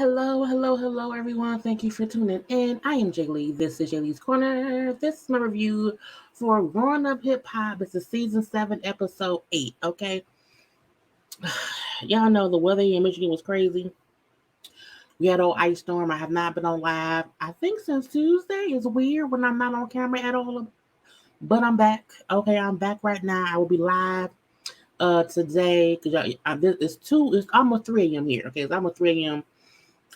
Hello, everyone. Thank you for tuning in. I am Jaylee. This is JayLeesCorner. This is my review for Growing Up Hip Hop. It's a season 7, episode 8. Okay, y'all know the weather here in Michigan was crazy. We had old ice storm. I have not been on live. I think since Tuesday. It's weird when I'm not on camera at all, but I'm back. Okay, I'm back right now. I will be live today because it's almost 3 a.m. here. Okay, it's almost 3 a.m.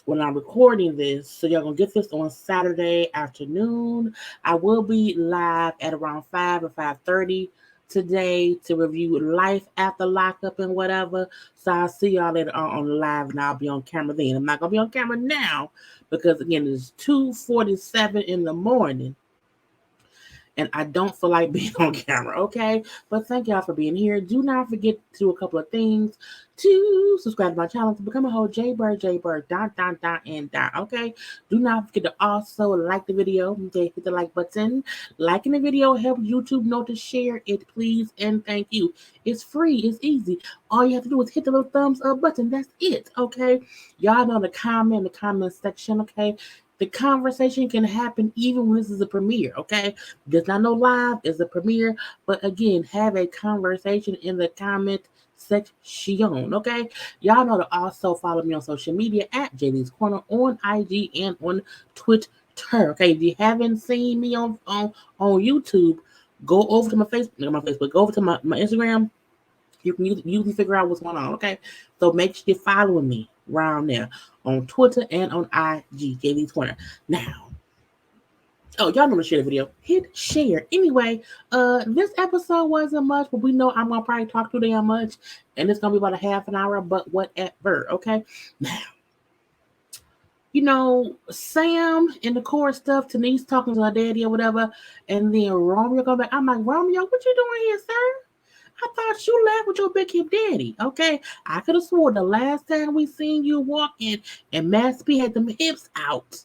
when I'm recording this. So y'all gonna get this on Saturday afternoon. I will be live at around 5 or 5:30 today to review life after lockup and whatever. So I'll see y'all later on live and I'll be on camera then. I'm not gonna be on camera now because again it's 2:47 in the morning and I don't feel like being on camera, okay? But thank y'all for being here. Do not forget to do a couple of things to subscribe to my channel to become a whole JayBird, and dot, okay? Do not forget to also like the video. Okay, hit the like button. Liking the video helps YouTube know to share it, please, and thank you. It's free, it's easy. All you have to do is hit the little thumbs up button. That's it, okay? Y'all know the comment section, okay? The conversation can happen even when this is a premiere, okay? There's not no live, it's a premiere. But again, have a conversation in the comment section, okay? Y'all know to also follow me on social media at JayLeesCorner on IG and on Twitter. Okay, if you haven't seen me on YouTube, go over to go over to my Instagram. You can usually figure out what's going on, okay? So make sure you're following me around there on Twitter and on IG, JayLeesCorner. Now, y'all know to share the video. Hit share. Anyway, this episode wasn't much, but we know I'm gonna probably talk too damn much, and it's gonna be about a half an hour, but whatever, okay? Now, Sam in the core stuff, Tanice talking to her daddy or whatever, and then Romeo come back. I'm like, Romeo, what you doing here, sir? I thought you left with your big hip daddy, okay? I could have swore the last time we seen you walking and Mass P had them hips out,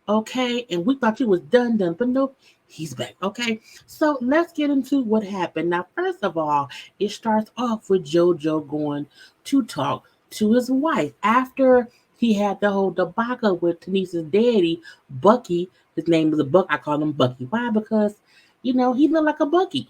okay? And we thought you was done, but nope, he's back, okay? So let's get into what happened. Now, first of all, it starts off with JoJo going to talk to his wife after he had the whole debacle with Tanice's daddy, Bucky. His name is a Buck. I call him Bucky. Why? Because, he looked like a Bucky.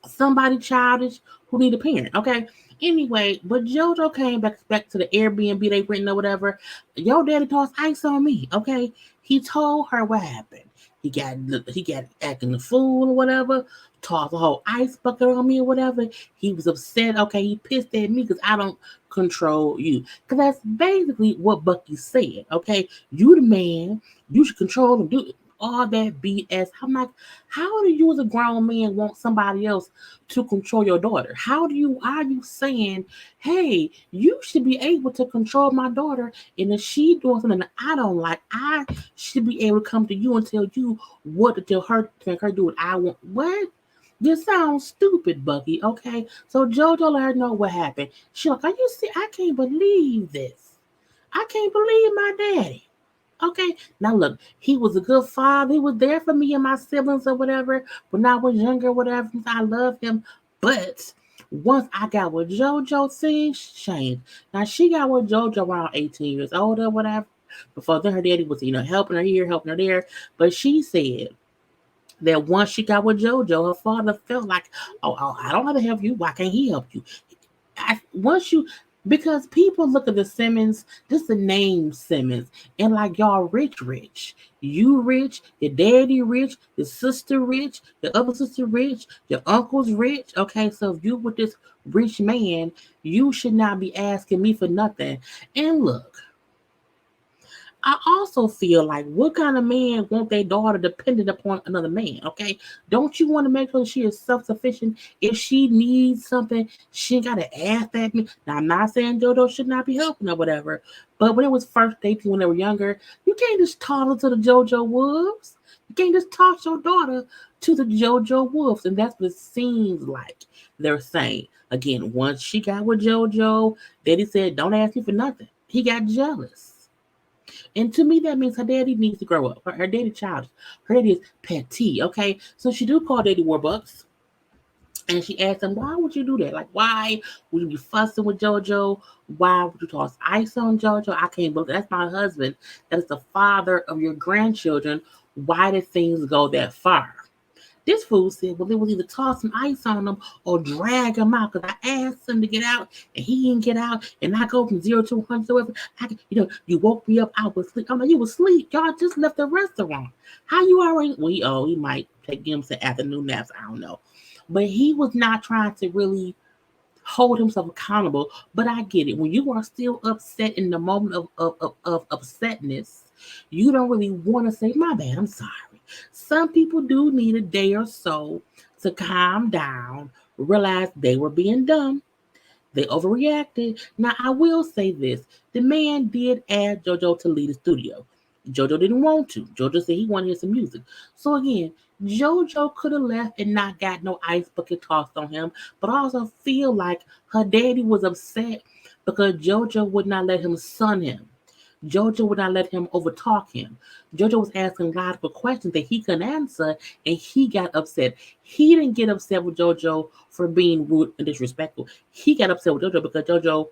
Somebody childish who need a parent, okay? Anyway, but JoJo came back to the Airbnb they renting or whatever. Your daddy tossed ice on me, okay? He told her what happened. He got acting the fool or whatever, tossed a whole ice bucket on me or whatever. He was upset, okay? He pissed at me because I don't control you. Because that's basically what Bucky said, okay? You the man, you should control and do all that BS. I'm like, how do you as a grown man want somebody else to control your daughter? Are you saying, hey, you should be able to control my daughter, and if she doing something that I don't like, I should be able to come to you and tell you what to tell her to make her do what I want. What? This sounds stupid, Bucky. Okay, so JoJo let her know what happened. She's like, "Are you see? I can't believe this. I can't believe my daddy." Okay, now look, he was a good father. He was there for me and my siblings or whatever when I was younger, whatever. I love him. But once I got with JoJo, things changed. Now she got with JoJo around 18 years old or whatever. Before then, her daddy was, helping her here, helping her there. But she said that once she got with JoJo, her father felt like, oh, I don't have to help you. Why can't he help you? Once you because people look at the Simmons, just the name Simmons, and like y'all rich. You rich, your daddy rich, your sister rich, your other sister rich, your uncle's rich. Okay, so if you with this rich man, you should not be asking me for nothing. And look, I also feel like what kind of man want their daughter dependent upon another man? Okay, don't you want to make sure she is self sufficient? If she needs something, she got to ask that man. Now, I'm not saying JoJo should not be helping or whatever, but when it was first dating when they were younger, you can't just toss her to the JoJo wolves. You can't just toss your daughter to the JoJo wolves, and that's what it seems like they're saying. Again, once she got with JoJo, Daddy said, "Don't ask me for nothing." He got jealous. And to me, that means her daddy needs to grow up. Her daddy childish. Her daddy is petty, okay? So she do call Daddy Warbucks. And she asked him, why would you do that? Like, why would you be fussing with JoJo? Why would you toss ice on JoJo? I can't believe that's my husband. That is the father of your grandchildren. Why did things go that far? This fool said, well, it was either toss some ice on him or drag him out because I asked him to get out and he didn't get out. And I go from 0 to 100. You woke me up. I was asleep. I'm like, you was asleep. Y'all just left the restaurant. How you already? Well, he might take him some afternoon naps. I don't know. But he was not trying to really hold himself accountable. But I get it. When you are still upset in the moment of upsetness, you don't really want to say, my bad, I'm sorry. Some people do need a day or so to calm down, realize they were being dumb. They overreacted. Now, I will say this. The man did ask JoJo to leave the studio. JoJo didn't want to. JoJo said he wanted to hear some music. So again, JoJo could have left and not got no ice bucket tossed on him, but I also feel like her daddy was upset because JoJo would not let him son him. JoJo would not let him overtalk him. JoJo was asking logical questions that he couldn't answer, and he got upset. He didn't get upset with JoJo for being rude and disrespectful. He got upset with JoJo because JoJo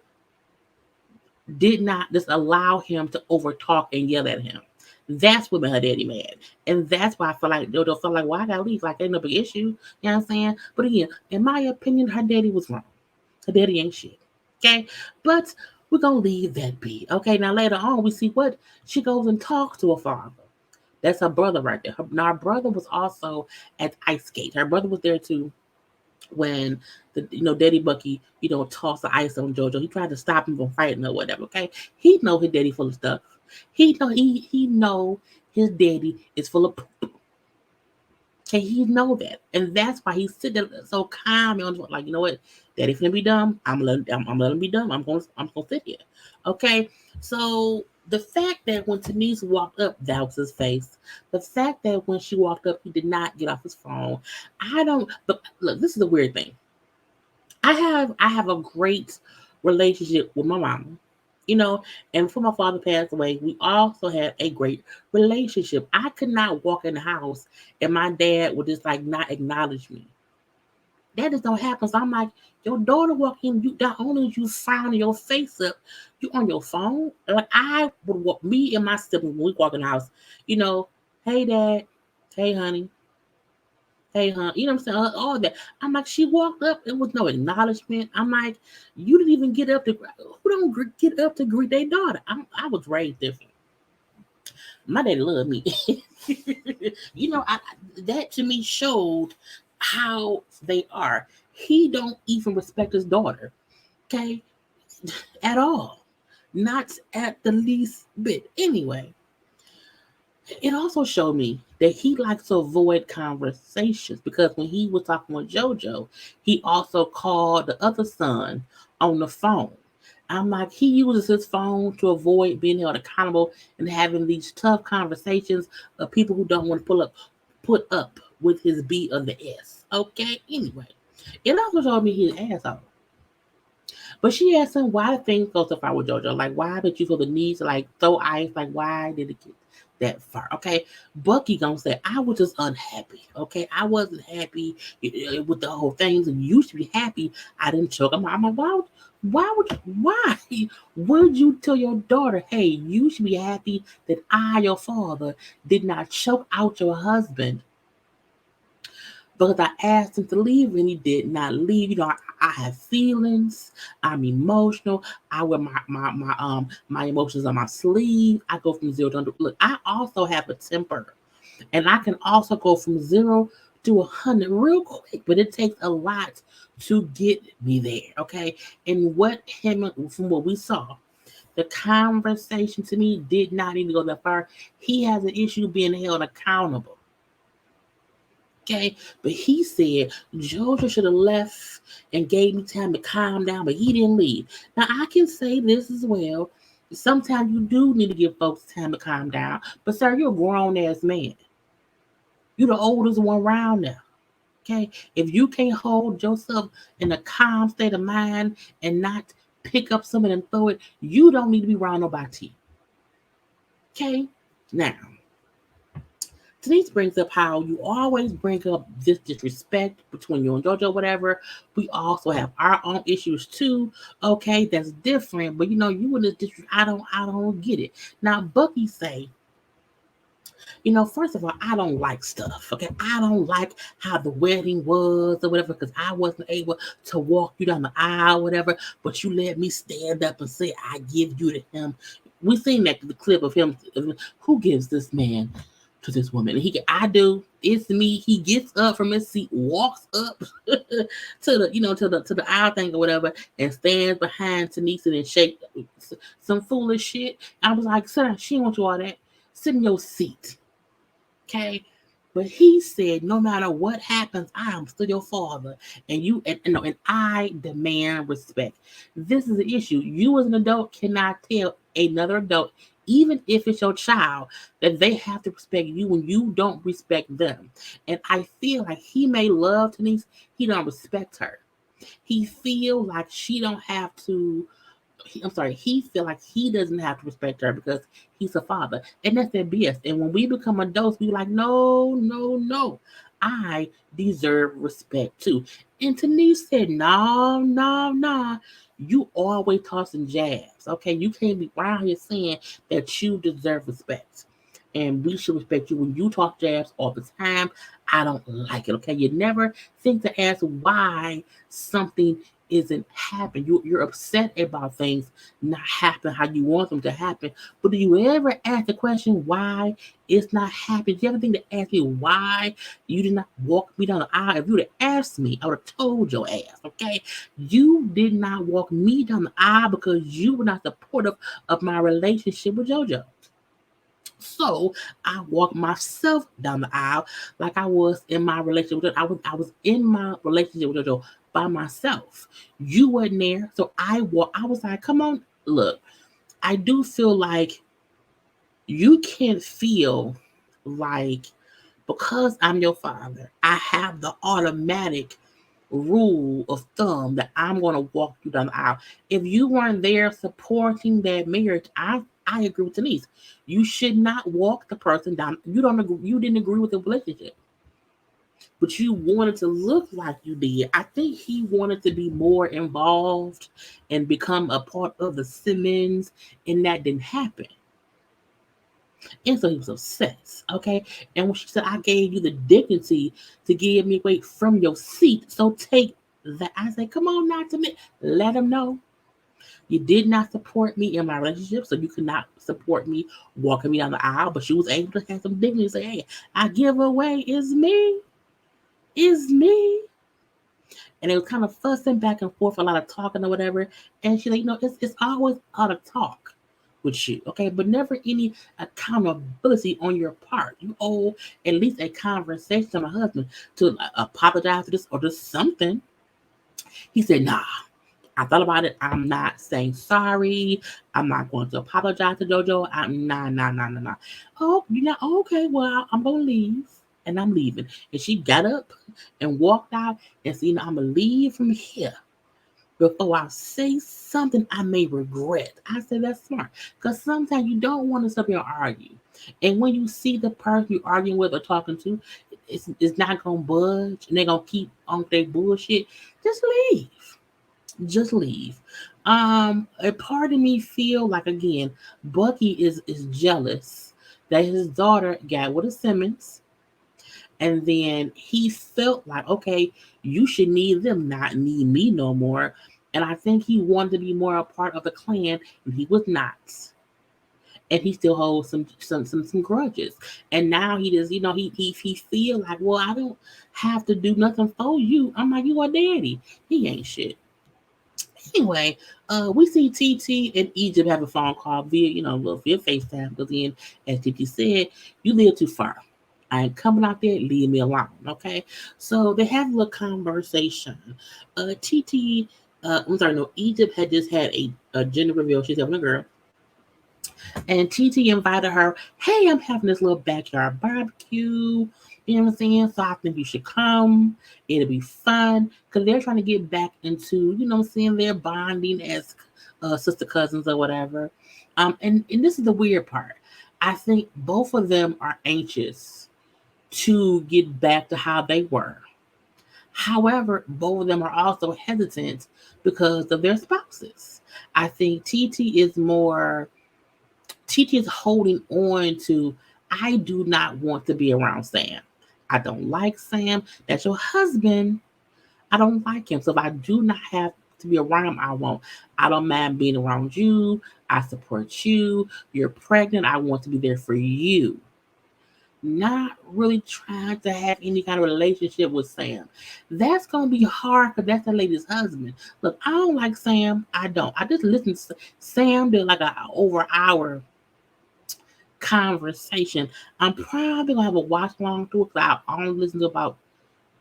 did not just allow him to overtalk and yell at him. That's what made her daddy mad. And that's why I feel like JoJo felt like, well, I gotta leave. Like, ain't no big issue. You know what I'm saying? But again, in my opinion, her daddy was wrong. Her daddy ain't shit. Okay? But we're gonna leave that be. Okay, now later on we see what she goes and talks to her father. That's her brother right there. Now her brother was also at ice skate. Her brother was there too when Daddy Bucky, tossed the ice on JoJo. He tried to stop him from fighting or whatever. Okay, he know his daddy full of stuff. He know his daddy is full of. Okay, he know that, and that's why he's sitting there so calm and like, you know what, Daddy finna be dumb. I'm letting him be dumb. I'm gonna sit here. Okay, so the fact that when Tanice walked up, that was his face. The fact that when she walked up, he did not get off his phone. I don't. But look, this is the weird thing. I have a great relationship with my mama, and before my father passed away, we also had a great relationship. I could not walk in the house and my dad would just like not acknowledge me. That just don't happen. So I'm like, your daughter walk in, you not only you frowning your face up, you on your phone. Like I would walk, me and my sibling when we walk in the house, you know, hey dad, hey honey, hey, you know what I'm saying? All that. I'm like, she walked up. There was no acknowledgement. I'm like, you didn't even get up to. Who don't get up to greet their daughter? I was raised different. My daddy loved me. That to me showed how they are. He don't even respect his daughter. Okay, at all. Not at the least bit. Anyway, it also showed me that he likes to avoid conversations because when he was talking with JoJo, he also called the other son on the phone. I'm like, he uses his phone to avoid being held accountable and having these tough conversations of people who don't want to put up with his B of the S. Okay, anyway, it also showed me his asshole. But she asked him why did things go so far with JoJo? Like, why did you feel the need to like throw ice? Like, why did it get that far? Okay, Bucky gonna say I was just unhappy. Okay, I wasn't happy with the whole things, and you should be happy. I didn't choke. I'm like, why would you tell your daughter, hey, you should be happy that I, your father, did not choke out your husband? Because I asked him to leave and he did not leave. I have feelings. I'm emotional. I wear my emotions on my sleeve. I go from 0 to 100. Look, I also have a temper, and I can also go from 0 to 100 real quick. But it takes a lot to get me there. Okay, and from what we saw, the conversation to me did not even go that far. He has an issue being held accountable. Okay, but he said JoJo should have left and gave me time to calm down, but he didn't leave. Now I can say this as well. Sometimes you do need to give folks time to calm down, but sir, you're a grown ass man. You're the oldest one around now. Okay, if you can't hold yourself in a calm state of mind and not pick up something and throw it, you don't need to be around nobody. Okay, now Denise brings up how you always bring up this disrespect between you and JoJo, whatever. We also have our own issues too. Okay, that's different. But you and this I don't get it. Now Bucky say, first of all, I don't like stuff. Okay, I don't like how the wedding was or whatever because I wasn't able to walk you down the aisle, whatever. But you let me stand up and say I give you to him. We seen that the clip of him. Who gives this man to this woman? And I do. It's me. He gets up from his seat, walks up to the aisle thing or whatever, and stands behind Tanice and shake some foolish shit. I was like, sir, she don't want you all that. Sit in your seat. Okay. But he said, no matter what happens, I am still your father. And I demand respect. This is the issue. You as an adult cannot tell another adult, even if it's your child, that they have to respect you when you don't respect them. And I feel like he may love Denise, he don't respect her. He feel like she don't have to he feel like he doesn't have to respect her because he's a father. And that's their BS. And when we become adults, we like, no, no, no. I deserve respect too. And Tanice said, no, no, no. You always tossing jabs. Okay. You can't be around here saying that you deserve respect. And we should respect you when you talk jabs all the time. I don't like it. Okay. You never think to ask why something isn't happening. You're upset about things not happening how you want them to happen. But do you ever ask the question why it's not happening? Do you ever think to ask me why you did not walk me down the aisle? If you would have asked me, I would have told your ass, okay? You did not walk me down the aisle because you were not supportive of my relationship with JoJo. So I walked myself down the aisle like I was in my relationship with JoJo. I was in my relationship with JoJo by myself. You wasn't there. So I walked. I was like, come on, look. I do feel like you can't feel like because I'm your father, I have the automatic rule of thumb that I'm going to walk you down the aisle. If you weren't there supporting that marriage, I agree with Denise. You should not walk the person down. You don't agree. You didn't agree with the relationship, but you wanted to look like you did. I think he wanted to be more involved and become a part of the Simmons, and that didn't happen. And so he was obsessed. Okay. And when she said, I gave you the dignity to give me weight from your seat, so take that. I said, come on now to me. Let him know. You did not support me in my relationship, so you could not support me walking me down the aisle. But she was able to have some dignity and say, hey, I give away is me. Is me. And it was kind of fussing back and forth, a lot of talking or whatever. And she's like, it's always out of talk with you, okay? But never any accountability on your part. You owe at least a conversation to my husband to apologize for this or just something. He said, nah. I thought about it. I'm not saying sorry. I'm not going to apologize to JoJo. I'm nah, nah, nah, nah, nah. Oh, you're not okay. Well, I'm gonna leave, and I'm leaving. And she got up and walked out and said, I'm gonna leave from here before I say something I may regret. I said that's smart because sometimes you don't want to sit here and argue, and when you see the person you're arguing with or talking to, it's not gonna budge, and they're gonna keep on their bullshit. Just leave. Just leave. A part of me feel like again, Bucky is jealous that his daughter got with a Simmons, and then he felt like, okay, you should need them, not need me no more. And I think he wanted to be more a part of the clan, and he was not. And he still holds some grudges. And now he just, he feel like, well, I don't have to do nothing for you. I'm like, you are daddy. He ain't shit. Anyway, we see TT and Egypt have a phone call via FaceTime because then, as TT said, you live too far. I ain't coming out there, leave me alone, okay? So they have a little conversation. TT, I'm sorry, no, Egypt had just had a gender reveal. She's having a girl. And TT invited her, hey, I'm having this little backyard barbecue. You know what I'm saying? So I think you should come. It'll be fun. Because they're trying to get back into, you know what I'm saying, their bonding as sister cousins or whatever. And this is the weird part. I think both of them are anxious to get back to how they were. However, both of them are also hesitant because of their spouses. I think TT is holding on to, I do not want to be around Sam. I don't like Sam. That's your husband. I don't like him. So if I do not have to be around him, I won't. I don't mind being around you. I support you. You're pregnant. I want to be there for you. Not really trying to have any kind of relationship with Sam. That's gonna be hard because that's that lady's husband. Look, I don't like Sam. I don't. I just listened to Sam did like a over an hour conversation. I'm probably gonna have a watch along through it because I only listen to about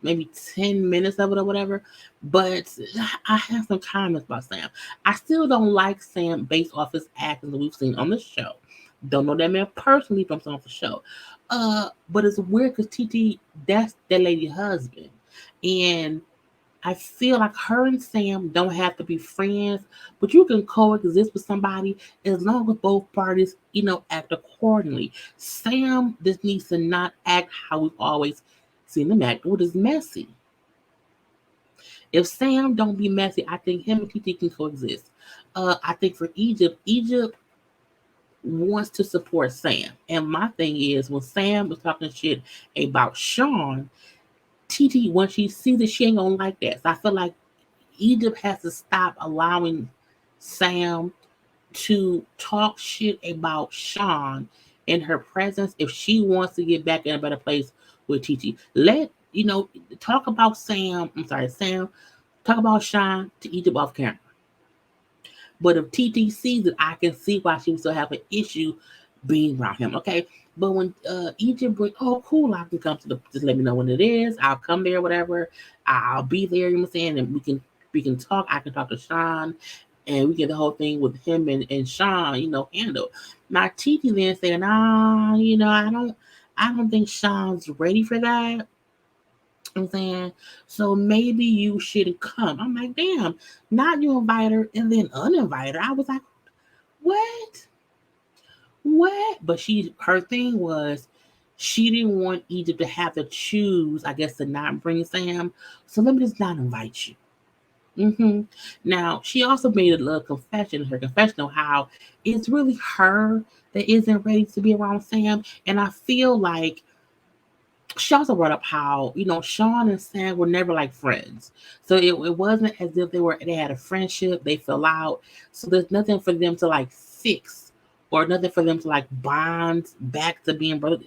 maybe 10 minutes of it or whatever. But I have some comments about Sam. I still don't like Sam based off his acting that we've seen on the show. Don't know that man personally from some of the show. But it's weird because TT, that's that lady husband. And I feel like her and Sam don't have to be friends, but you can coexist with somebody as long as both parties, act accordingly. Sam just needs to not act how we've always seen him act, which is messy. If Sam don't be messy, I think him and TT can coexist. I think for Egypt wants to support Sam. And my thing is when Sam was talking shit about Sean, TT, when she sees that she ain't gonna like that. So I feel like Egypt has to stop allowing Sam to talk shit about Sean in her presence if she wants to get back in a better place with TT. Talk about Sam. I'm sorry, Sam. Talk about Sean to Egypt off camera. But if TT sees it, I can see why she would still have an issue being around him. Okay. But when Egypt brings, oh cool, I can come to just let me know when it is. I'll come there, whatever. I'll be there, you know what I'm saying? And we can talk. I can talk to Sean and we get the whole thing with him and Sean, handled. Now TT then saying, nah, I don't think Sean's ready for that. I'm saying, so maybe you should come. I'm like, damn, not you invite her and then uninvite her. I was like, what? What? But her thing was she didn't want Egypt to have to choose, I guess, to not bring Sam. So let me just not invite you. Now, she also made a little confession in her confessional how it's really her that isn't ready to be around Sam. And I feel like she also brought up how Sean and Sam were never like friends, so it wasn't as if they had a friendship. They fell out, so there's nothing for them to like fix or nothing for them to like bond back to being brothers.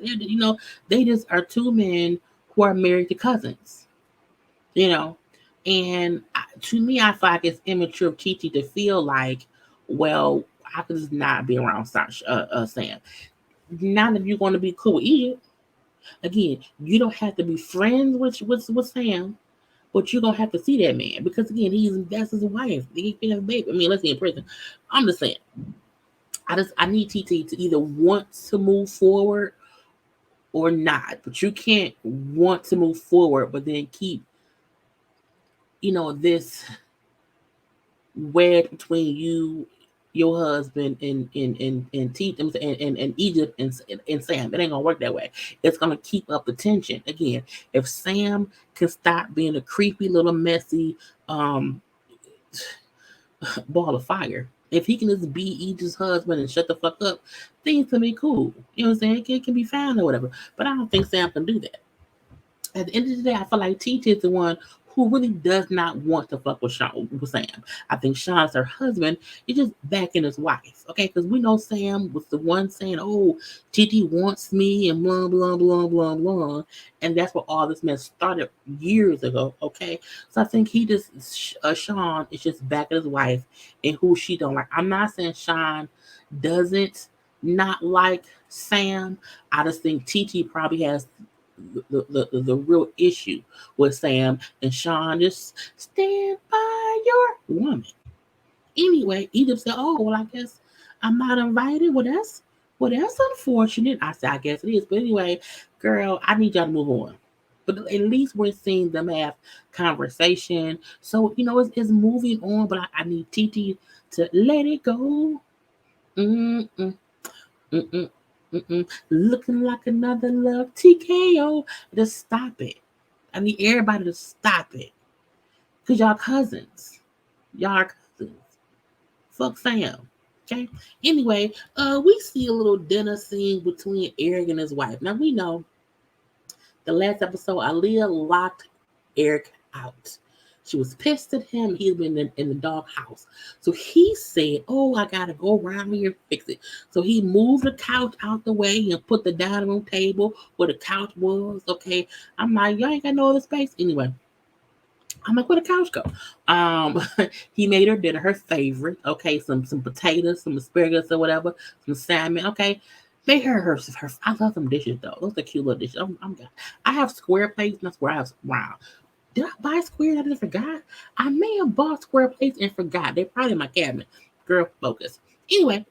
They just are two men who are married to cousins. You know, and to me, I feel like it's immature of Titi to feel like, well, I could just not be around Sam. Not if you're going to be cool with Egypt. Again, you don't have to be friends with Sam, but you're gonna have to see that man because again, that's his wife. He can have a baby. I mean, let's say in prison. I'm just saying. I need TT to either want to move forward or not. But you can't want to move forward, but then keep this wedge between you, your husband, and Egypt and Sam. It ain't gonna work that way. It's gonna keep up the tension. Again, if Sam can stop being a creepy little messy um ball of fire, if he can just be Egypt's husband and shut the fuck up, things can be cool. You know what I'm saying? It can be fine or whatever. But I don't think Sam can do that. At the end of the day, I feel like TT is the one who really does not want to fuck with Sam. I think Sean's her husband. Is just backing his wife, okay? Because we know Sam was the one saying, "Oh, TT wants me," and blah blah blah blah blah, and that's what all this mess started years ago, okay? So I think Sean is just backing his wife and who she don't like. I'm not saying Sean doesn't not like Sam. I just think TT probably has the real issue with Sam and Sean. Just stand by your woman. Anyway, Edith said, "Oh well, I guess I'm not invited." Well, that's unfortunate. I said, "I guess it is." But anyway, girl, I need y'all to move on. But at least we're seeing them have conversation. So it's moving on. But I need TT to let it go. Mm-mm, mm-mm. Looking like another love TKO. Just stop it. I need everybody to stop it. Because y'all cousins. Y'all are cousins. Fuck Sam. Okay? Anyway, we see a little dinner scene between Eric and his wife. Now we know the last episode, Aaliyah locked Eric out. She was pissed at him. He'd been in the doghouse. So he said, oh, I got to go around here and fix it. So he moved the couch out the way and put the dining room table where the couch was. Okay. I'm like, y'all ain't got no other space. Anyway, I'm like, where the couch go? Um, he made her dinner, her favorite. Okay, some potatoes, some asparagus or whatever, some salmon. Okay, made her. I love them dishes though. Those are cute little dishes. I have square plates, and that's where I have round. Did I buy square? I just forgot. I may have bought square plates and forgot. They're probably in my cabinet. Girl, focus. Anyway,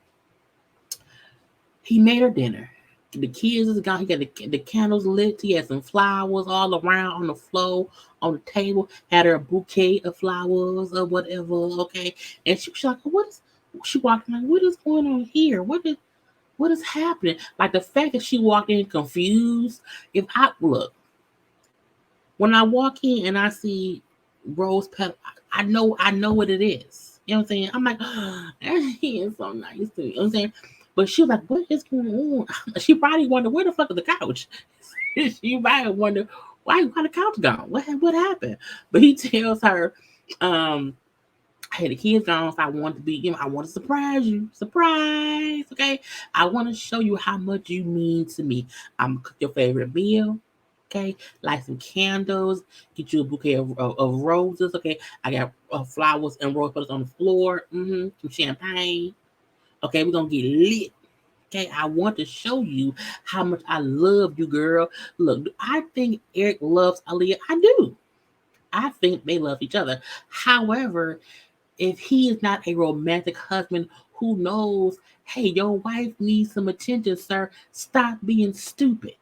he made her dinner. The kids is gone. He got the candles lit. He had some flowers all around on the floor, on the table. Had her a bouquet of flowers or whatever. Okay, and she was like, "What is?" She walked in like, "What is going on here? What is happening?" Like the fact that she walked in confused. If I look, when I walk in and I see rose petal, I know what it is. You know what I'm saying? I'm like, oh, he is so nice to me. You know what I'm saying? But she was like, what is going on? She probably wondered, where the fuck is the couch? She might wonder, why the couch gone? What happened? But he tells her, hey, the kids gone, so I want to be, I want to surprise you. Surprise, okay? I want to show you how much you mean to me. I'm gonna cook your favorite meal. Okay, light some candles, get you a bouquet of roses. Okay, I got flowers and rose petals on the floor. Some champagne. Okay, we're gonna get lit. Okay, I want to show you how much I love you, girl. Look, I think Eric loves Aaliyah. I do. I think they love each other. However, if he is not a romantic husband who knows, hey, your wife needs some attention, sir, stop being stupid.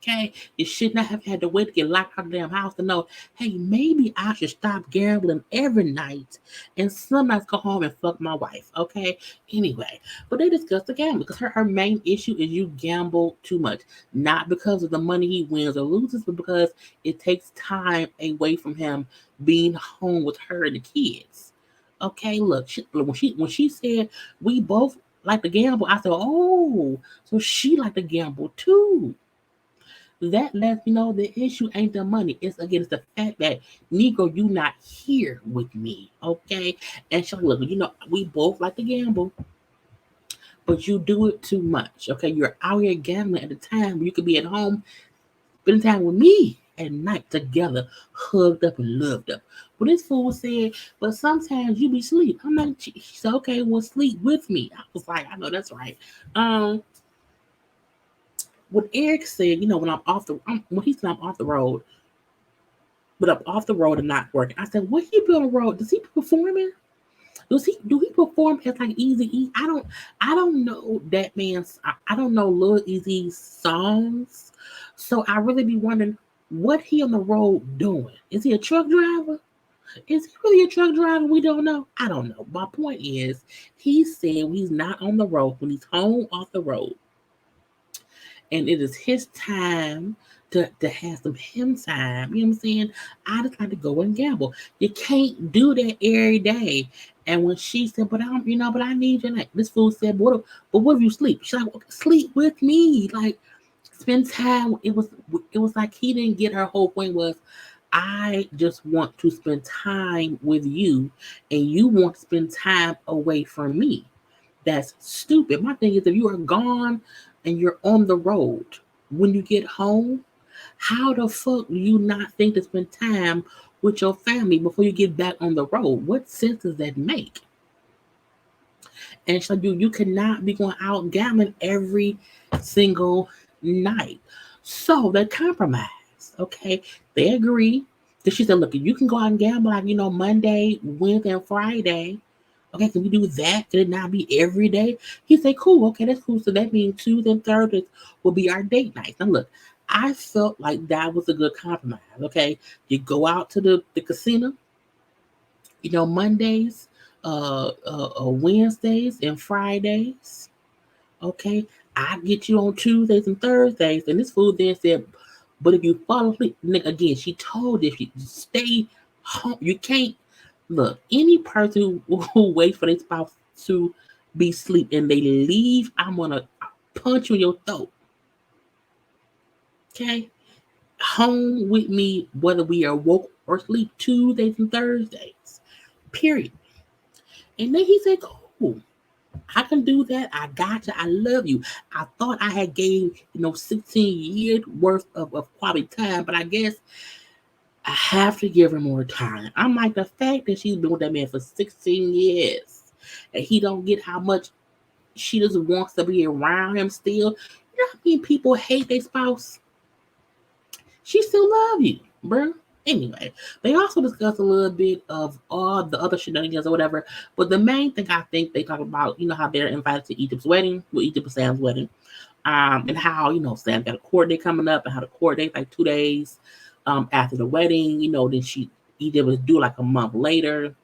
Okay, you should not have had to wait to get locked out of the damn house to know, hey, maybe I should stop gambling every night and some nights go home and fuck my wife. Okay, anyway, but they discussed the gambling because her main issue is you gamble too much, not because of the money he wins or loses, but because it takes time away from him being home with her and the kids. Okay, look, when she said we both like to gamble, I said, oh, so she like to gamble too. That lets me know the issue ain't the money. It's the fact that Negro, you not here with me, okay? And she's like, look, we both like to gamble, but you do it too much, okay? You're out here gambling at the time where you could be at home spending time with me at night together, hugged up and loved up. But this fool said, but sometimes you be asleep. I'm like, she said, okay, well, sleep with me. I was like, I know that's right. Um, what Eric said, when he said I'm off the road, but I'm off the road and not working. I said, when he be on the road, does he performing? Do he perform as like Easy E? I don't know that man's I don't know Lil Easy's songs. So I really be wondering what he on the road doing. Is he a truck driver? Is he really a truck driver? We don't know. I don't know. My point is, he said when he's not on the road, when he's home off the road, and it is his time to have some him time. You know what I'm saying? I just like to go and gamble. You can't do that every day. And when she said, but I need your night. This fool said, but what if you sleep? She's like, okay, sleep with me. Like, spend time. It was like he didn't get her whole point was, I just want to spend time with you, and you want to spend time away from me. That's stupid. My thing is, if you are gone and you're on the road, when you get home, how the fuck do you not think to spend time with your family before you get back on the road? What sense does that make? And so you cannot be going out gambling every single night. So they compromise. Okay, they agree. Because she said, look, you can go out and gamble like Monday, Wednesday, and Friday. Okay, can we do that? Can it not be every day? He said, cool, okay, that's cool. So that means Tuesday and Thursdays will be our date nights. Now look, I felt like that was a good compromise. Okay. You go out to the casino, Mondays, Wednesdays, and Fridays. Okay. I get you on Tuesdays and Thursdays. And this fool then said, but if you fall asleep, nigga, again, she told this, you stay home. You can't look any person who waits for their spouse to be asleep and they leave, I'm gonna punch you in your throat. Okay? Home with me, whether we are woke or asleep Tuesdays and Thursdays. Period. And then he said, cool. I can do that. I got you. I love you. I thought I had gained, 16 years worth of quality time, but I guess I have to give her more time. I'm like, the fact that she's been with that man for 16 years and he don't get how much she just wants to be around him still. You know how many people hate their spouse? She still love you, bruh. Anyway, they also discussed a little bit of all the other shenanigans or whatever. But the main thing I think they talk about, how they're invited to Egypt's wedding, well, Egypt and Sam's wedding, and how, Sam got a court date coming up and how the court date like 2 days after the wedding, then Egypt was due like a month later.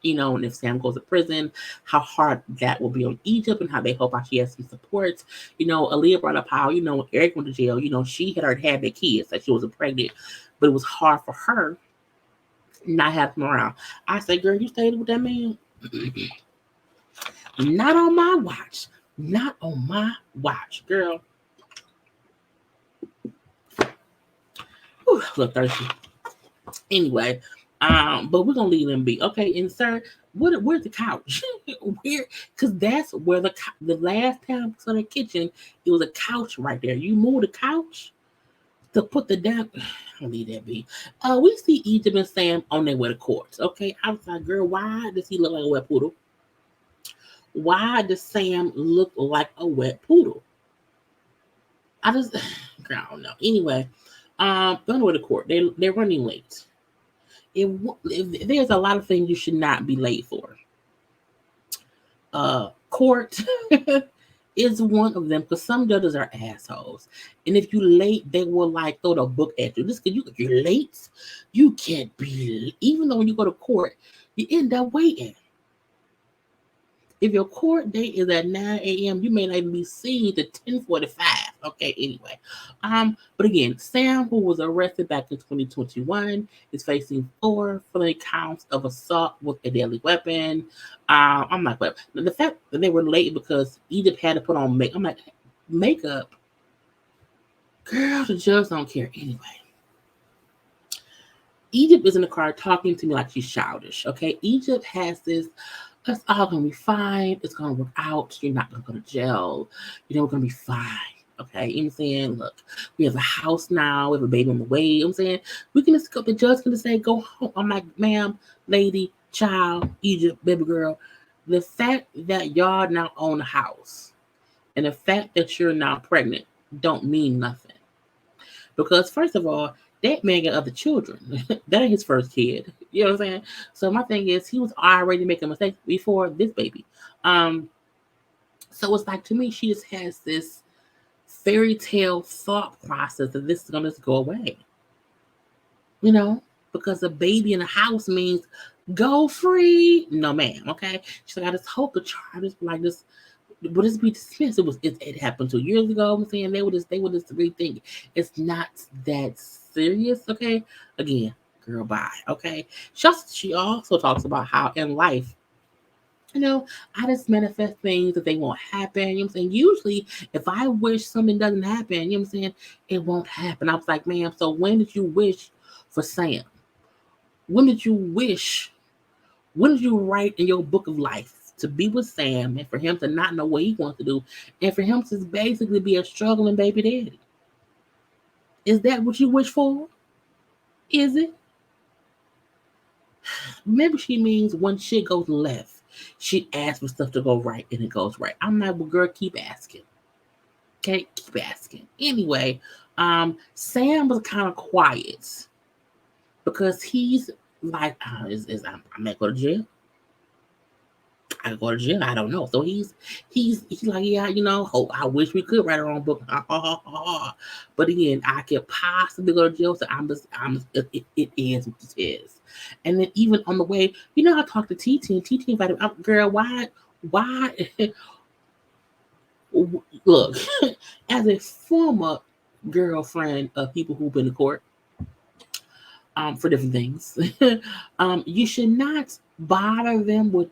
And if Sam goes to prison, how hard that will be on Egypt and how they hope how she has some support. Aaliyah brought up how, when Eric went to jail, she had already had their kids, that she wasn't pregnant, but it was hard for her not having them around. I said, girl, you stayed with that man? Not on my watch. Not on my watch, girl. Whew, a little thirsty. Anyway, but we're gonna leave them be. Okay, and sir, where's the couch? Where? Because that's where the last time I saw the kitchen, it was a couch right there. You move the couch to put the damn. I'll leave that be. We see Egypt and Sam on their way to court. Okay, I was like, girl, why does he look like a wet poodle? Why does Sam look like a wet poodle? I just, girl, I don't know. Anyway, on the way to court, they're running late. If there's a lot of things you should not be late for. Court is one of them because some judges are assholes, and if you late, they will like throw the book at you. This because you're late, you can't be. Even though when you go to court, you end up waiting. If your court date is at 9 a.m., you may not even be seen to 10:45. Okay, anyway. But again, Sam, who was arrested back in 2021, is facing 4 felony counts of assault with a deadly weapon. I'm like, well, the fact that they were late because Egypt had to put on makeup. I'm like, makeup? Girl, the judge don't care anyway. Egypt is in the car talking to me like she's childish, okay? Egypt has this, it's all gonna be fine. It's gonna work out. You're not gonna go to jail. We're gonna be fine. Okay, you know what I'm saying? Look, we have a house now. We have a baby on the way. You know what I'm saying? We can just go, the judge can just say, go home. I'm like, ma'am, lady, child, Egypt, baby girl. The fact that y'all now own a house and the fact that you're now pregnant don't mean nothing. Because first of all, that man got other children. That ain't his first kid. You know what I'm saying? So my thing is, he was already making mistakes before this baby. So it's like, to me, she just has this fairy tale thought process that this is gonna just go away. Because a baby in a house means go free. No, ma'am. Okay. She's like, I just hope the charges like this would this be dismissed. It happened 2 years ago. I'm saying they would just rethink. It's not that serious. Okay. Again, girl, bye. Okay. She also talks about how in life, I just manifest things that they won't happen. You know what I'm saying? Usually, if I wish something doesn't happen, you know what I'm saying, it won't happen. I was like, ma'am, so when did you wish for Sam? When did you write in your book of life to be with Sam and for him to not know what he wants to do and for him to basically be a struggling baby daddy? Is that what you wish for? Is it? Maybe she means when shit goes left, she asks for stuff to go right and it goes right. I'm like, well, girl, keep asking. Okay, keep asking. Anyway, Sam was kind of quiet because he's like, I might go to jail. I go to jail. I don't know. So he's like, yeah, hope I wish we could write our own book. But again, I could possibly go to jail. So it is what it is. And then even on the way, I talked to TT and TT invited me, girl, why Look, as a former girlfriend of people who've been to court, for different things, you should not bother them with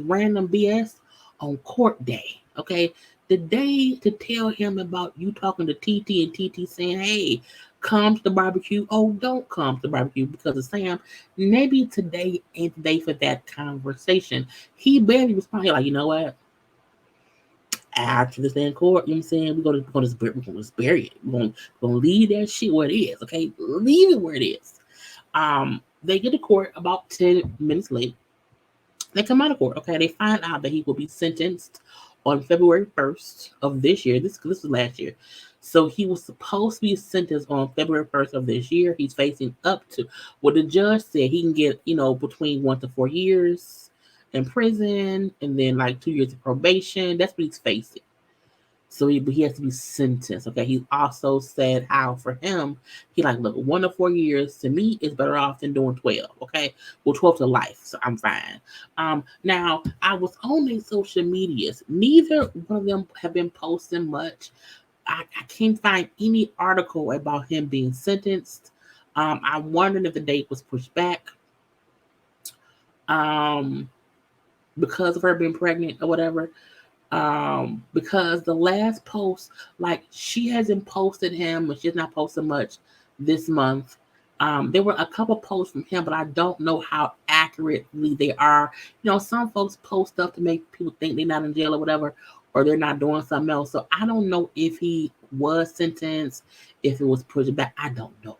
random BS on court day. Okay, the day to tell him about you talking to TT and TT saying, "Hey, come to the barbecue." Oh, don't come to the barbecue because of Sam. Maybe today ain't the day for that conversation. He barely responded. Like, you know what? After this day in court, you know what I'm saying? We're gonna bury it. We're gonna leave that shit where it is. Okay, leave it where it is. They get to court about 10 minutes late. They come out of court. Okay, they find out that he will be sentenced on February 1st of this year. This was last year. So he was supposed to be sentenced on February 1st of this year. He's facing up to what the judge said he can get, between 1 to 4 years in prison and then like 2 years of probation. That's what he's facing. So he has to be sentenced. Okay. He also said how for him, he like, look, 1 to 4 years to me is better off than doing 12. Okay. Well, 12 to life. So I'm fine. Now I was on their social medias. Neither one of them have been posting much. I can't find any article about him being sentenced. I'm wondering if the date was pushed back. Because of her being pregnant or whatever. Because the last post, like she hasn't posted him, but she's not posted much this month. There were a couple posts from him, but I don't know how accurately they are. Some folks post stuff to make people think they're not in jail or whatever, or they're not doing something else. So I don't know if he was sentenced, if it was pushed back. I don't know.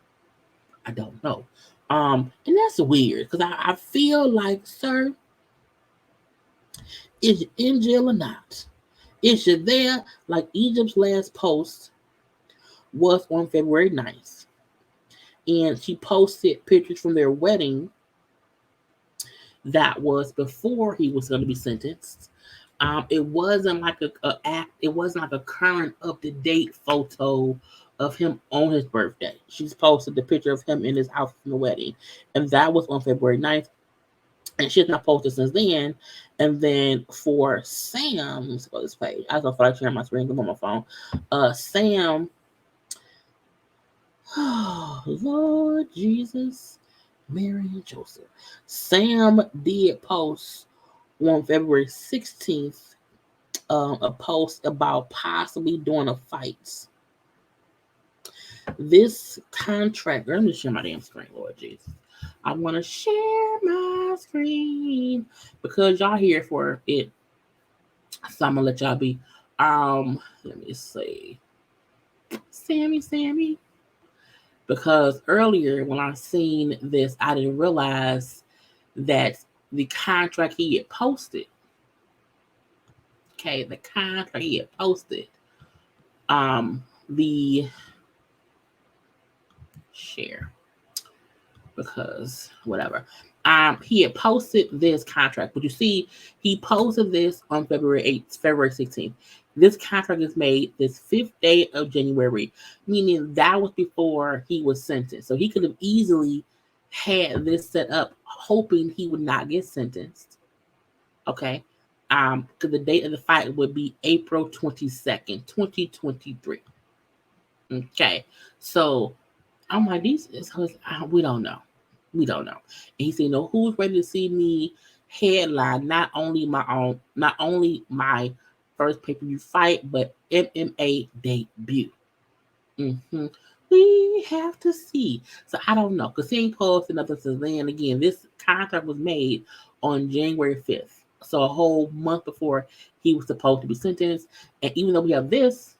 And that's weird because I feel like, sir, is you in jail or not? Is you there? Like Egypt's last post was on February 9th. And she posted pictures from their wedding that was before he was going to be sentenced. It wasn't like it wasn't like a current up to date photo of him on his birthday. She's posted the picture of him in his outfit from the wedding, and that was on February 9th. And she's not posted since then. And then for Sam, let's go this page. I don't feel like sharing my screen. I'm on my phone. Sam, oh, Lord Jesus, Mary and Joseph. Sam did post on February 16th a post about possibly doing a fight. This contract, let me share my damn screen, Lord Jesus. I want to share my screen because y'all here for it. So I'm gonna let y'all be. Let me see. Sammy. Because earlier when I seen this, I didn't realize that the contract he had posted. Okay, the contract he had posted. The share. Because whatever. He had posted this contract, but you see, he posted this on February 8th, February 16th. This contract is made this 5th day of January, meaning that was before he was sentenced. So he could have easily had this set up, hoping he would not get sentenced. Okay. Because the date of the fight would be April 22nd, 2023. Okay. So I'm like, we don't know. And he said, who's ready to see me headline not only my first pay-per-view fight, but MMA debut. We have to see. So I don't know. Because he ain't posted nothing since then. Again, this contract was made on January 5th. So a whole month before he was supposed to be sentenced. And even though we have this,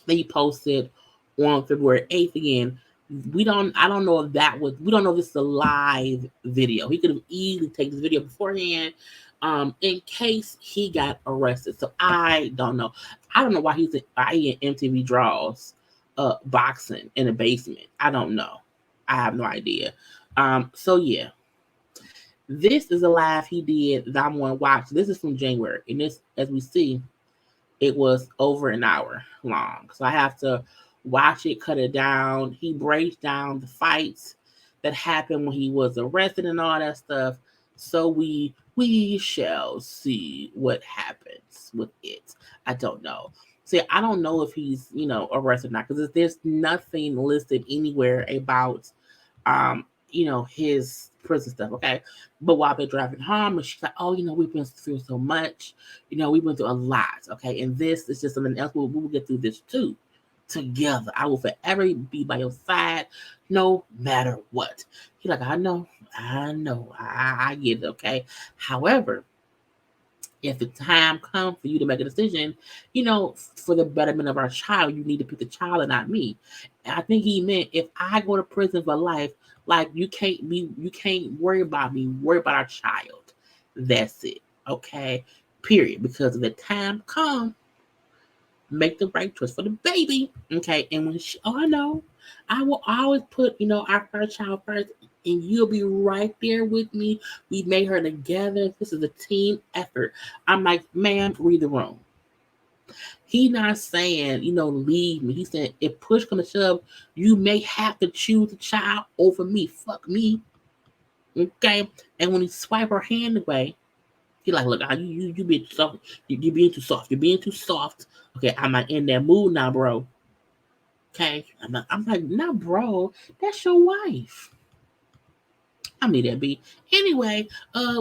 that he posted on February 8th again, I don't know if we don't know if this is a live video. He could have easily taken this video beforehand in case he got arrested. So I don't know. I don't know why he's in MTV Draws boxing in a basement. I don't know. I have no idea. So yeah. This is a live he did that I'm going to watch. This is from January. And this, as we see, it was over an hour long. So I have to watch it, cut it down. He breaks down the fights that happened when he was arrested and all that stuff. So we we shall see what happens with it. I don't know. See, I don't know if he's, arrested or not, because there's nothing listed anywhere about his prison stuff, okay? But while they're driving home, and she's like, oh, we've been through so much. We've been through a lot, okay? And this is just something else. We will get through this too, together. I will forever be by your side, no matter what. He's like, I know, I get it, okay? However, if the time comes for you to make a decision, for the betterment of our child, you need to pick the child and not me. And I think he meant if I go to prison for life, like you can't worry about me, worry about our child. That's it. Okay. Period. Because if the time comes, make the right choice for the baby. Okay. And when I know, I will always put, our first child first, and you'll be right there with me. We made her together. This is a team effort. I'm like, ma'am, read the room. He not saying, leave me. He said, if push come to shove, you may have to choose the child over me. Fuck me. Okay. And when he swipe her hand away, he like, look, you being too soft. You being too soft. You're being too soft. Okay, I'm not in that mood now, bro. Okay. I'm like, nah, bro, that's your wife. I mean that be. Anyway,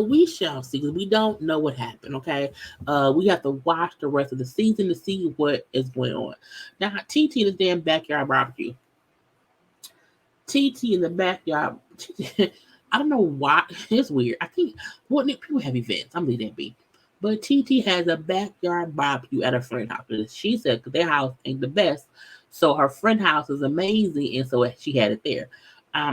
we shall see, because we don't know what happened, okay? We have to watch the rest of the season to see what is going on. Now, TT in the damn backyard barbecue. TT in the backyard. I don't know why. It's weird. I think people have events. I'm leaving that be. But TT has a backyard barbecue at her friend's house. She said their house ain't the best, so her friend house is amazing, and so she had it there.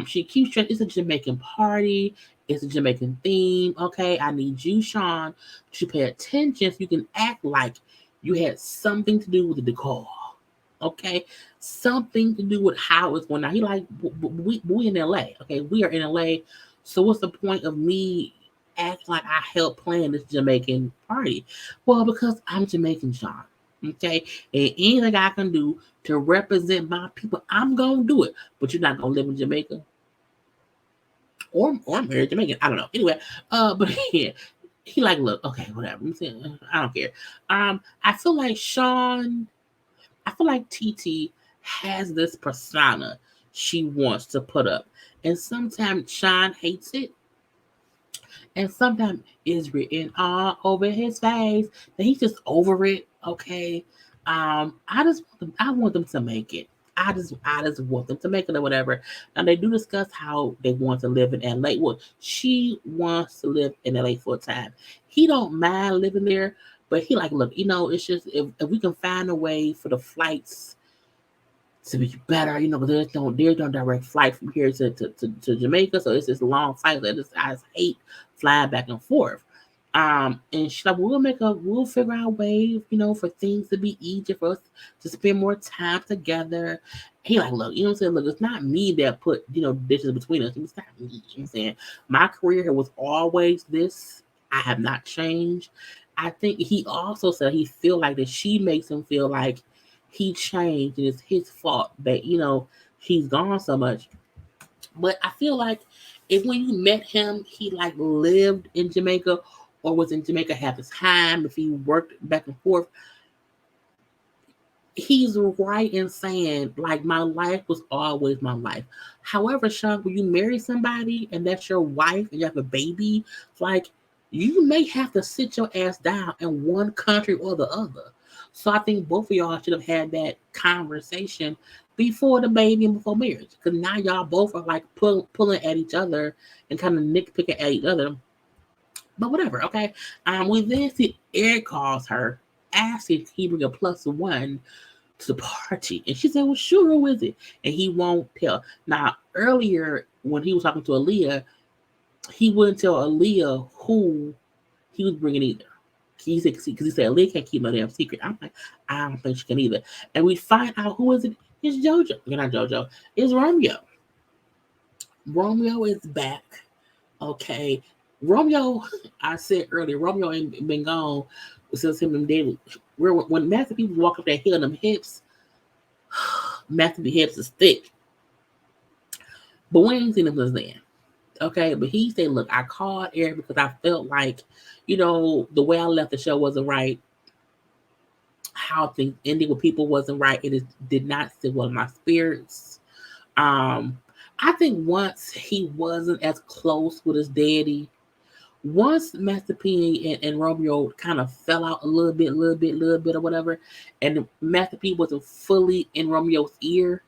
She keeps trying. It's a Jamaican party. It's a Jamaican theme. Okay, I need you, Sean, to pay attention so you can act like you had something to do with the decor. Okay, something to do with how it's going. Now he like we in LA. Okay, we are in LA. So what's the point of me acting like I helped plan this Jamaican party? Well, because I'm Jamaican, Sean. Okay, and anything I can do to represent my people, I'm gonna do it. But you're not gonna live in Jamaica or marry Jamaican. I don't know. Anyway, but yeah, he like, look, okay, whatever. I'm saying, I don't care. I feel like TT has this persona she wants to put up, and sometimes Sean hates it, and sometimes it's written all over his face that he's just over it. Okay, I want them to make it. I just want them to make it or whatever. Now they do discuss how they want to live in LA. Well, she wants to live in LA full time. He don't mind living there, but he like, look, it's just if we can find a way for the flights to be better, because there's no direct flight from here to Jamaica, so it's this long flight that I just hate flying back and forth. And she's like, we'll figure out a way, for things to be easier for us to spend more time together. He like, look, what I'm saying? Look, it's not me that put, dishes between us. It's not me. I'm saying my career was always this. I have not changed. I think he also said he feel like that she makes him feel like he changed and it's his fault that, he's gone so much. But I feel like if when you met him, he like lived in Jamaica or was in Jamaica half his time, if he worked back and forth, he's right in saying, like, my life was always my life. However, Sean, when you marry somebody and that's your wife and you have a baby, like, you may have to sit your ass down in one country or the other. So I think both of y'all should have had that conversation before the baby and before marriage. Because now y'all both are like pulling at each other and kind of nitpicking at each other. But whatever, okay. We then see Eric calls her, asking if he bring a +1 to the party. And she said, well, sure, who is it? And he won't tell. Now, earlier when he was talking to Aaliyah, he wouldn't tell Aaliyah who he was bringing either. He said, because he said Aaliyah can't keep no damn secret. I'm like, I don't think she can either. And we find out who is it? It's JoJo. You're not JoJo. It's Romeo. Romeo is back. Okay. Romeo, I said earlier, Romeo ain't been gone since him and David. When Master people walk up that hill, them hips, Master B hips is thick. But we ain't seen him since then. Okay, but he said, look, I called Eric because I felt like, the way I left the show wasn't right. How things ending with people wasn't right. Did not sit well in my spirits. Um, I think once he wasn't as close with his daddy, once Master P and Romeo kind of fell out a little bit or whatever, and Master P wasn't fully in Romeo's ear,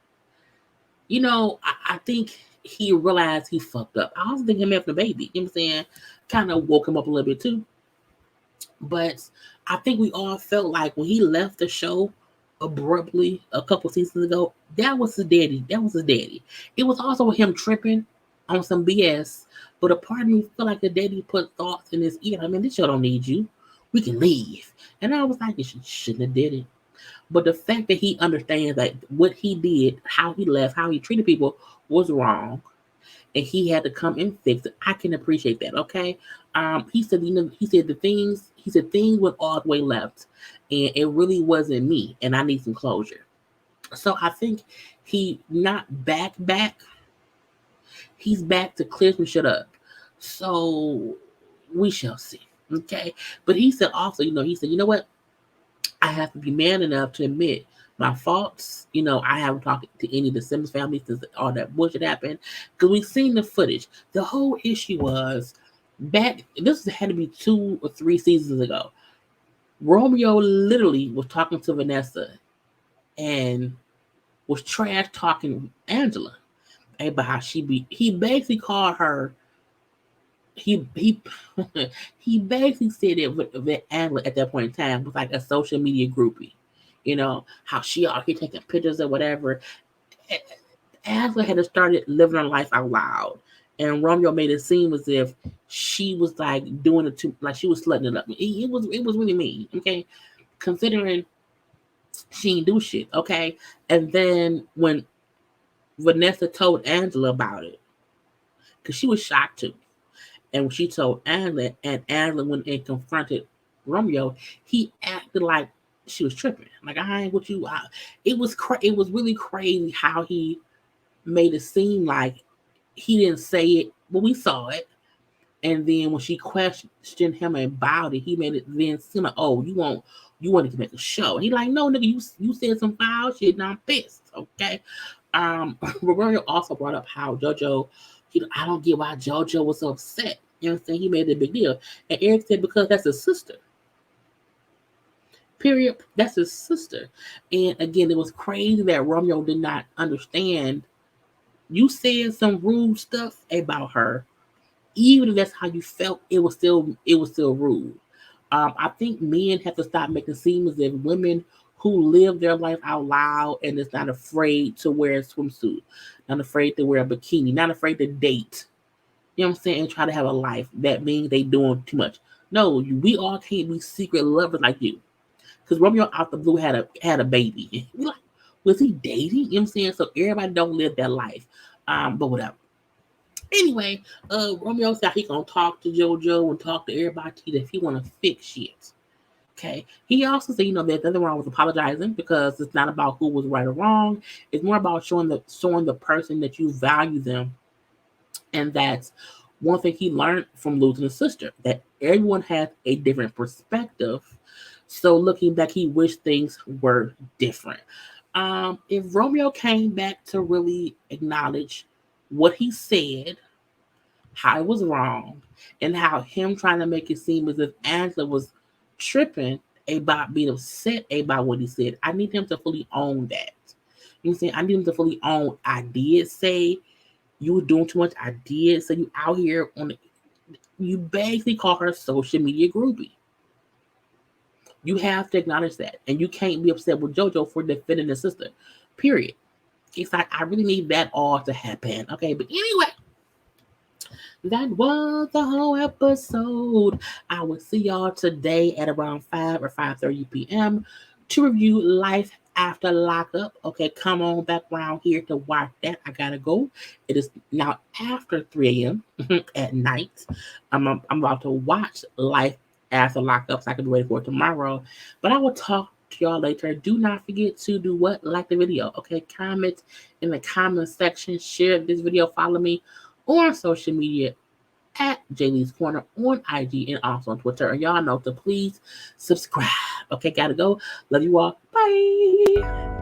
I think he realized he fucked up. I also think him having a baby, you know what I'm saying, kind of woke him up a little bit too. But I think we all felt like when he left the show abruptly a couple seasons ago, that was his daddy. That was his daddy. It was also him tripping on some BS. But a part of me felt like the daddy put thoughts in his ear. I mean, this show don't need you. We can leave. And I was like, you shouldn't have did it. But the fact that he understands that what he did, how he left, how he treated people was wrong, and he had to come and fix it. I can appreciate that. Okay. He said, he said things went all the way left, and it really wasn't me, and I need some closure. So I think he not back. He's back to clear some shit up. So we shall see. Okay. But he said also, he said, you know what? I have to be man enough to admit my faults. I haven't talked to any of the Sims family since all that bullshit happened. Because we've seen the footage. The whole issue was this had to be 2 or 3 seasons ago. Romeo literally was talking to Vanessa and was trash talking Angela about how he basically called her. He he basically said that Angela at that point in time was like a social media groupie. How she out here taking pictures or whatever. Angela had started living her life out loud, and Romeo made it seem as if she was like doing it too, like she was slutting it up. It was really mean. Okay, considering she didn't do shit. Okay, and then when Vanessa told Angela about it, because she was shocked too. And when she told Angela, and Angela went and confronted Romeo, he acted like she was tripping. Like, I ain't with you. It was really crazy how he made it seem like he didn't say it, but we saw it. And then when she questioned him about it, he made it then seem like, oh, you wanted to make a show. And he like, no, nigga, you said some foul shit, and I'm pissed. Okay. Romeo also brought up how JoJo, I don't get why JoJo was so upset. You know what I'm saying? He made it a big deal. And Eric said, because that's his sister. Period. That's his sister. And again, it was crazy that Romeo did not understand. You said some rude stuff about her. Even if that's how you felt, it was still rude. I think men have to stop making it seem as if women who live their life out loud and is not afraid to wear a swimsuit, not afraid to wear a bikini, not afraid to date, you know what I'm saying, and try to have a life, that means they doing too much. No, we all can't be secret lovers like you. Because Romeo out the blue had a baby. Like, was he dating? You know what I'm saying? So everybody don't live that life. But whatever. Anyway, Romeo said he gonna talk to JoJo and talk to everybody if he wanna fix shit. Okay. He also said, there's nothing wrong with apologizing because it's not about who was right or wrong. It's more about showing the person that you value them. And that's one thing he learned from losing his sister, that everyone has a different perspective. So looking back, he wished things were different. If Romeo came back to really acknowledge what he said, how it was wrong, and how him trying to make it seem as if Angela was tripping about being upset about what he said, I need him to fully own that. You know what I'm saying? I need him to fully own, I did say you were doing too much. I did say you out here you basically call her social media groupie. You have to acknowledge that. And you can't be upset with JoJo for defending his sister. Period. It's like, I really need that all to happen. Okay, but anyway, that was the whole episode. I will see y'all today at around 5 or 5:30 p.m. to review Life After Lockup. Okay, come on back around here to watch that. I gotta go. It is now after 3 a.m. at night. I'm about to watch Life After Lockup so I can be ready for tomorrow. But I will talk to y'all later. Do not forget to do what? Like the video. Okay, comment in the comment section. Share this video. Follow me on social media at JayLeesCorner on IG and also on Twitter. And y'all know to please subscribe. Okay, gotta go. Love you all. Bye.